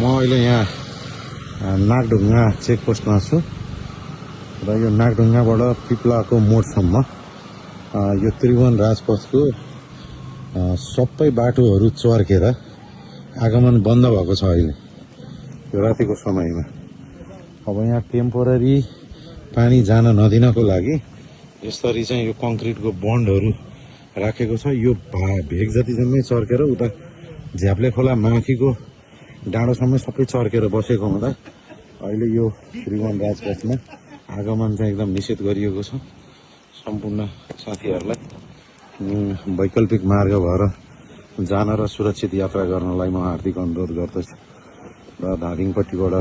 म अहिले यहाँ नागढुङ्गा चेकपोस्टमा छु र यो नागढुङ्गाबाट पिप्लाको मोडसम्म यो त्रिभुवन राजपथको सबै बाटोहरू चर्केर आगमन बन्द भएको छ अहिले यो रातिको समयमा। अब यहाँ टेम्पोररी पानी जान नदिनको लागि यसरी चाहिँ यो कङ्क्रिटको बन्डहरू राखेको छ। यो भेग जति जम्मै चर्केर उता झ्याप्ले खोला माथिको डाँडोसम्म सबै चर्केर बसेको हुँदा अहिले यो त्रिभुवन राजपथमा आगमन चाहिँ एकदम निषेध गरिएको छ। सम्पूर्ण साथीहरूलाई वैकल्पिक मार्ग भएर जान र सुरक्षित यात्रा गर्नलाई म हार्दिक अनुरोध गर्दछु। र धादिङपट्टिबाट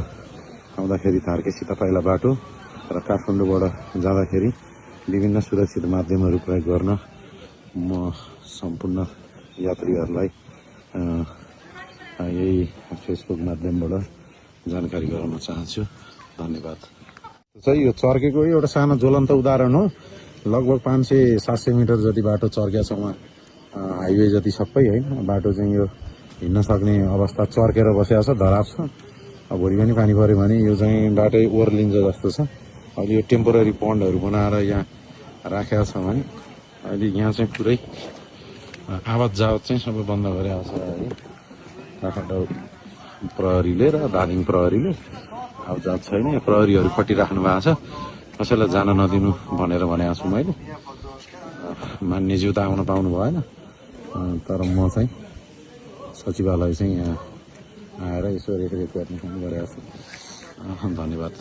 आउँदाखेरि धार्के सीतापाइला बाटो र काठमाडौँबाट जाँदाखेरि विभिन्न सुरक्षित माध्यमहरू प्रयोग गर्न म सम्पूर्ण यात्रीहरूलाई यही फेसबुक माध्यमबाट जानकारी गराउन चाहन्छु। धन्यवाद। चाहिँ यो चर्केको एउटा सानो ज्वलन्त उदाहरण हो। लगभग 500-700 मिटर जति बाटो चर्केको छ उहाँ, हाइवे जति सबै होइन। बाटो चाहिँ यो हिँड्न सक्ने अवस्था चर्केर बसेको छ, धराप छ। अब भोलि पनि पानी पऱ्यो भने यो चाहिँ बाटै ओर्लिन्छ जस्तो छ। अहिले यो टेम्पोररी पन्डहरू बनाएर यहाँ राखेको छ भने अहिले यहाँ चाहिँ पुरै आवत जावत चाहिँ सबै बन्द गरेको छ है। काठमाडौँ प्रहरीले र धादिङ प्रहरीले आवत जावत छैन। यहाँ प्रहरीहरू खटिराख्नु भएको छ, कसैलाई जान नदिनु भनेर भनेको छु मैले। मान्यज्यू त आउन पाउनु भएन, तर म चाहिँ सचिवालय चाहिँ यहाँ आएर यसो रेखदेख गर्ने काम गरेको छु। धन्यवाद।